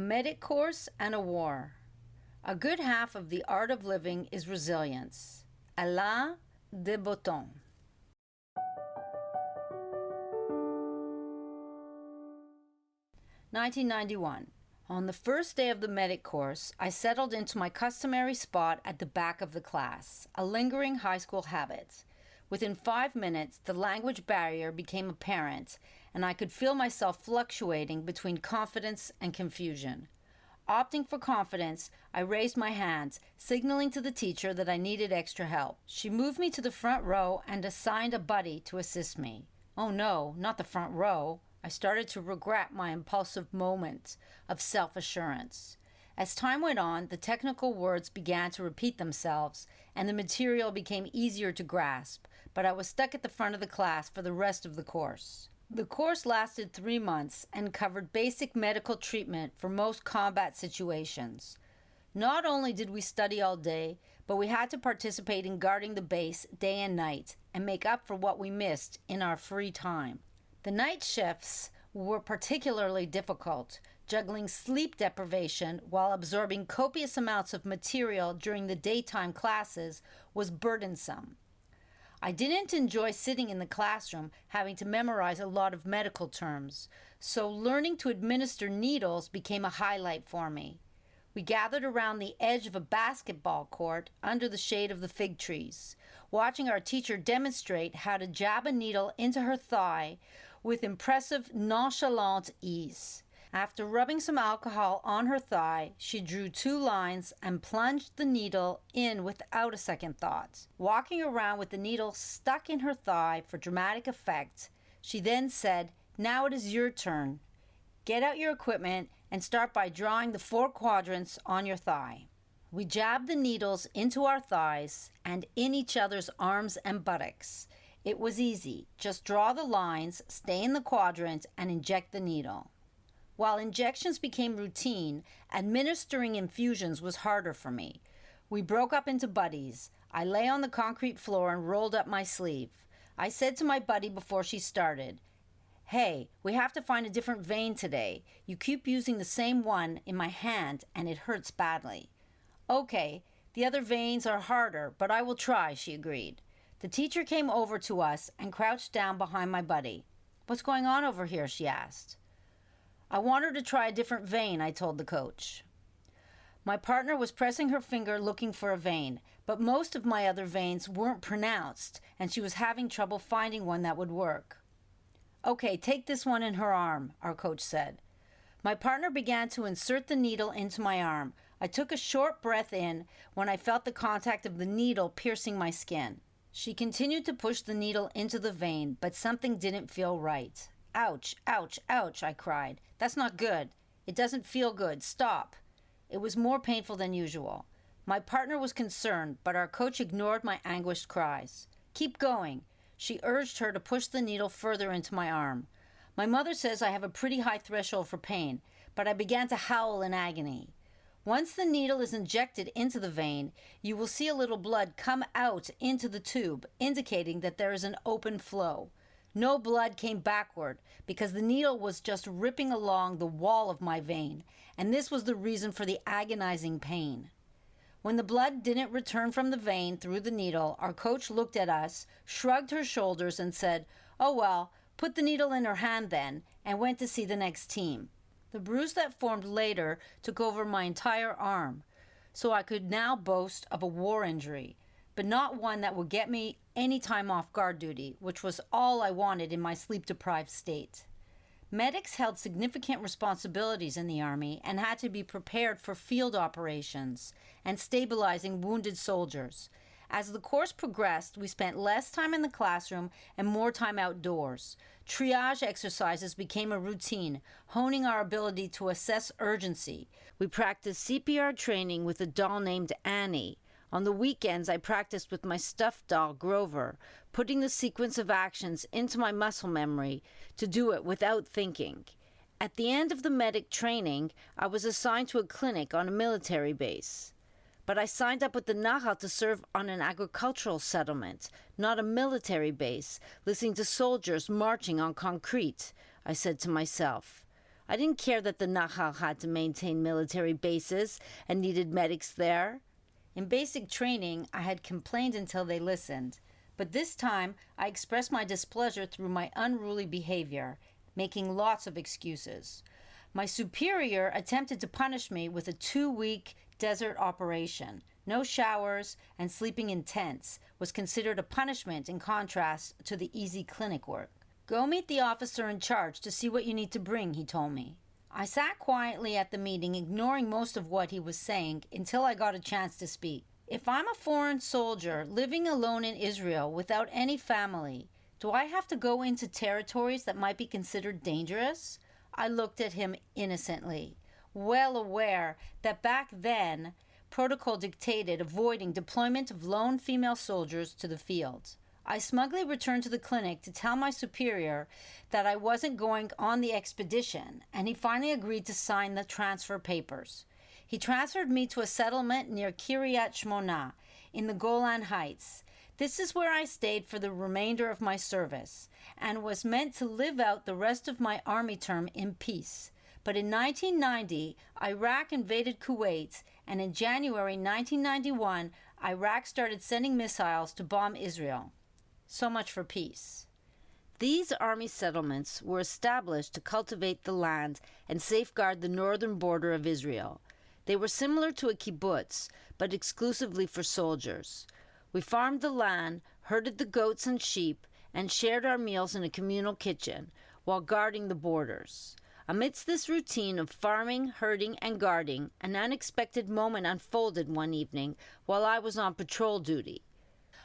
medic course and a war. A good half of the art of living is resilience. Alain de Botton. (1991) On the first day of the medic course, I settled into my customary spot at the back of the class, a lingering high school habit. Within 5 minutes, the language barrier became apparent, and I could feel myself fluctuating between confidence and confusion. Opting for confidence, I raised my hand, signaling to the teacher that I needed extra help. She moved me to the front row and assigned a buddy to assist me. Oh no, not the front row. I started to regret my impulsive moment of self-assurance. As time went on, the technical words began to repeat themselves, and the material became easier to grasp, but I was stuck at the front of the class for the rest of the course. The course lasted 3 months and covered basic medical treatment for most combat situations. Not only did we study all day, but we had to participate in guarding the base day and night and make up for what we missed in our free time. The night shifts were particularly difficult. Juggling sleep deprivation while absorbing copious amounts of material during the daytime classes was burdensome. I didn't enjoy sitting in the classroom having to memorize a lot of medical terms, so learning to administer needles became a highlight for me. We gathered around the edge of a basketball court under the shade of the fig trees, watching our teacher demonstrate how to jab a needle into her thigh with impressive, nonchalant ease. After rubbing some alcohol on her thigh, she drew 2 lines and plunged the needle in without a second thought. Walking around with the needle stuck in her thigh for dramatic effect, she then said, "Now it is your turn. Get out your equipment and start by drawing the 4 quadrants on your thigh." We jabbed the needles into our thighs and in each other's arms and buttocks. It was easy. Just draw the lines, stay in the quadrant, and inject the needle. While injections became routine, administering infusions was harder for me. We broke up into buddies. I lay on the concrete floor and rolled up my sleeve. I said to my buddy before she started, "Hey, we have to find a different vein today. You keep using the same one in my hand and it hurts badly." "Okay, the other veins are harder, but I will try," she agreed. The teacher came over to us and crouched down behind my buddy. "What's going on over here?" she asked. "I want her to try a different vein," I told the coach. My partner was pressing her finger looking for a vein, but most of my other veins weren't pronounced, and she was having trouble finding one that would work. "Okay, take this one in her arm," our coach said. My partner began to insert the needle into my arm. I took a short breath in when I felt the contact of the needle piercing my skin. She continued to push the needle into the vein, but something didn't feel right. "Ouch, ouch, ouch," I cried. "That's not good. It doesn't feel good. Stop." It was more painful than usual. My partner was concerned, but our coach ignored my anguished cries. "Keep going." She urged her to push the needle further into my arm. My mother says I have a pretty high threshold for pain, but I began to howl in agony. Once the needle is injected into the vein, you will see a little blood come out into the tube, indicating that there is an open flow. No blood came backward because the needle was just ripping along the wall of my vein, and this was the reason for the agonizing pain. When the blood didn't return from the vein through the needle, our coach looked at us, shrugged her shoulders, and said, "Oh well, put the needle in her hand then," and went to see the next team. The bruise that formed later took over my entire arm, so I could now boast of a war injury, but not one that would get me any time off guard duty, which was all I wanted in my sleep-deprived state. Medics held significant responsibilities in the Army and had to be prepared for field operations and stabilizing wounded soldiers. As the course progressed, we spent less time in the classroom and more time outdoors. Triage exercises became a routine, honing our ability to assess urgency. We practiced CPR training with a doll named Annie. On the weekends, I practiced with my stuffed doll, Grover, putting the sequence of actions into my muscle memory to do it without thinking. At the end of the medic training, I was assigned to a clinic on a military base. But I signed up with the Nahal to serve on an agricultural settlement, not a military base, listening to soldiers marching on concrete, I said to myself. I didn't care that the Nahal had to maintain military bases and needed medics there. In basic training, I had complained until they listened. But this time, I expressed my displeasure through my unruly behavior, making lots of excuses. My superior attempted to punish me with a 2-week desert operation. No showers and sleeping in tents was considered a punishment in contrast to the easy clinic work. Go meet the officer in charge to see what you need to bring, he told me. I sat quietly at the meeting, ignoring most of what he was saying until I got a chance to speak. If I'm a foreign soldier living alone in Israel without any family, do I have to go into territories that might be considered dangerous? I looked at him innocently, well aware that back then, protocol dictated avoiding deployment of lone female soldiers to the field. I smugly returned to the clinic to tell my superior that I wasn't going on the expedition, and he finally agreed to sign the transfer papers. He transferred me to a settlement near Kiryat Shmona in the Golan Heights. This is where I stayed for the remainder of my service and was meant to live out the rest of my army term in peace. But in 1990, Iraq invaded Kuwait, and in January 1991, Iraq started sending missiles to bomb Israel. So much for peace. These army settlements were established to cultivate the land and safeguard the northern border of Israel. They were similar to a kibbutz, but exclusively for soldiers. We farmed the land, herded the goats and sheep, and shared our meals in a communal kitchen while guarding the borders. Amidst this routine of farming, herding, and guarding, an unexpected moment unfolded one evening while I was on patrol duty.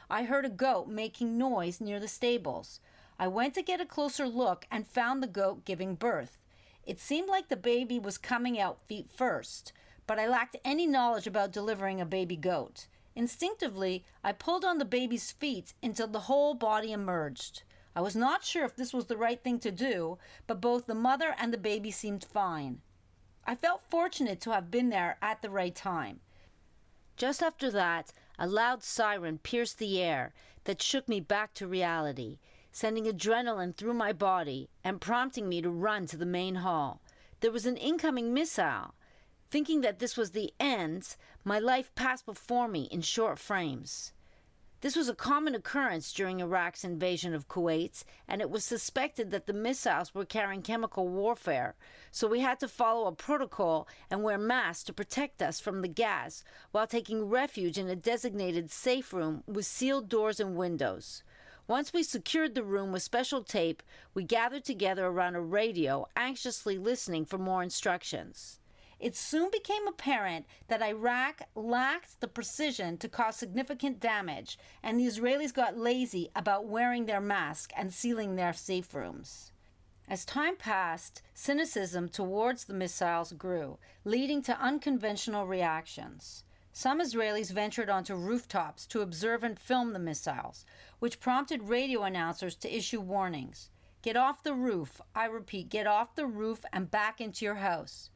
I heard a goat making noise near the stables. I went to get a closer look and found the goat giving birth. It seemed like the baby was coming out feet first, but I lacked any knowledge about delivering a baby goat. Instinctively, I pulled on the baby's feet until the whole body emerged. I was not sure if this was the right thing to do, but both the mother and the baby seemed fine. I felt fortunate to have been there at the right time. Just after that, a loud siren pierced the air that shook me back to reality, sending adrenaline through my body and prompting me to run to the main hall. There was an incoming missile. Thinking that this was the end, my life passed before me in short frames. This was a common occurrence during Iraq's invasion of Kuwait, and it was suspected that the missiles were carrying chemical warfare, so we had to follow a protocol and wear masks to protect us from the gas while taking refuge in a designated safe room with sealed doors and windows. Once we secured the room with special tape, we gathered together around a radio, anxiously listening for more instructions. It soon became apparent that Iraq lacked the precision to cause significant damage, and the Israelis got lazy about wearing their masks and sealing their safe rooms. As time passed, cynicism towards the missiles grew, leading to unconventional reactions. Some Israelis ventured onto rooftops to observe and film the missiles, which prompted radio announcers to issue warnings. Get off the roof. I repeat, get off the roof and back into your house.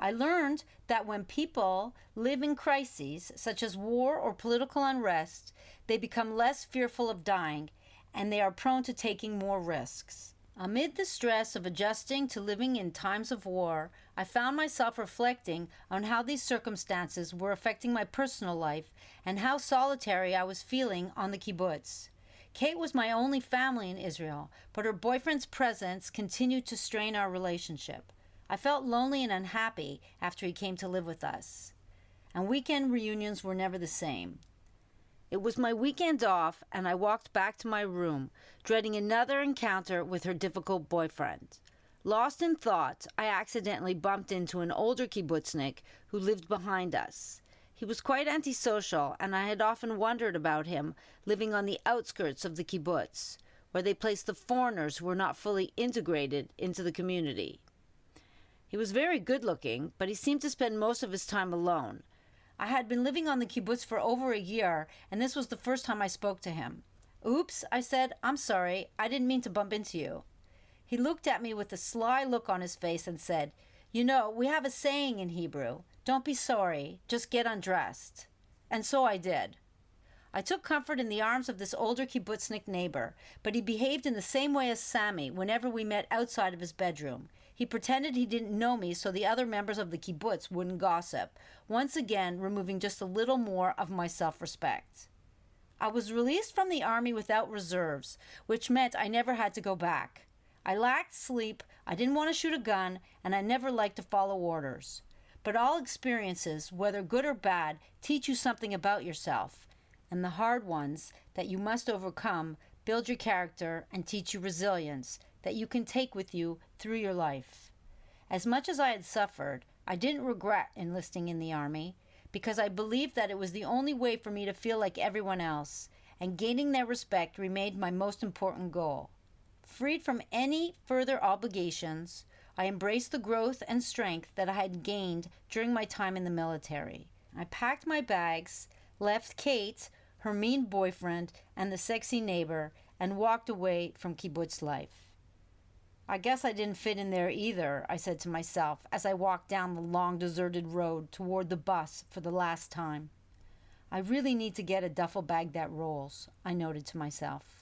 I learned that when people live in crises, such as war or political unrest, they become less fearful of dying, and they are prone to taking more risks. Amid the stress of adjusting to living in times of war, I found myself reflecting on how these circumstances were affecting my personal life and how solitary I was feeling on the kibbutz. Kate was my only family in Israel, but her boyfriend's presence continued to strain our relationship. I felt lonely and unhappy after he came to live with us, and weekend reunions were never the same. It was my weekend off, and I walked back to my room, dreading another encounter with her difficult boyfriend. Lost in thought, I accidentally bumped into an older kibbutznik who lived behind us. He was quite antisocial, and I had often wondered about him living on the outskirts of the kibbutz, where they placed the foreigners who were not fully integrated into the community. He was very good-looking, but he seemed to spend most of his time alone. I had been living on the kibbutz for over a year, and this was the first time I spoke to him. "Oops," I said. "I'm sorry. I didn't mean to bump into you." He looked at me with a sly look on his face and said, "You know, we have a saying in Hebrew. Don't be sorry. Just get undressed." And so I did. I took comfort in the arms of this older kibbutznik neighbor, but he behaved in the same way as Sammy whenever we met outside of his bedroom. He pretended he didn't know me so the other members of the kibbutz wouldn't gossip, once again removing just a little more of my self-respect. I was released from the army without reserves, which meant I never had to go back. I lacked sleep, I didn't want to shoot a gun, and I never liked to follow orders. But all experiences, whether good or bad, teach you something about yourself. And the hard ones that you must overcome build your character and teach you resilience that you can take with you through your life. As much as I had suffered, I didn't regret enlisting in the army because I believed that it was the only way for me to feel like everyone else, and gaining their respect remained my most important goal. Freed from any further obligations, I embraced the growth and strength that I had gained during my time in the military. I packed my bags, left Kate, her mean boyfriend, and the sexy neighbor, and walked away from kibbutz life. I guess I didn't fit in there either, I said to myself as I walked down the long deserted road toward the bus for the last time. I really need to get a duffel bag that rolls, I noted to myself.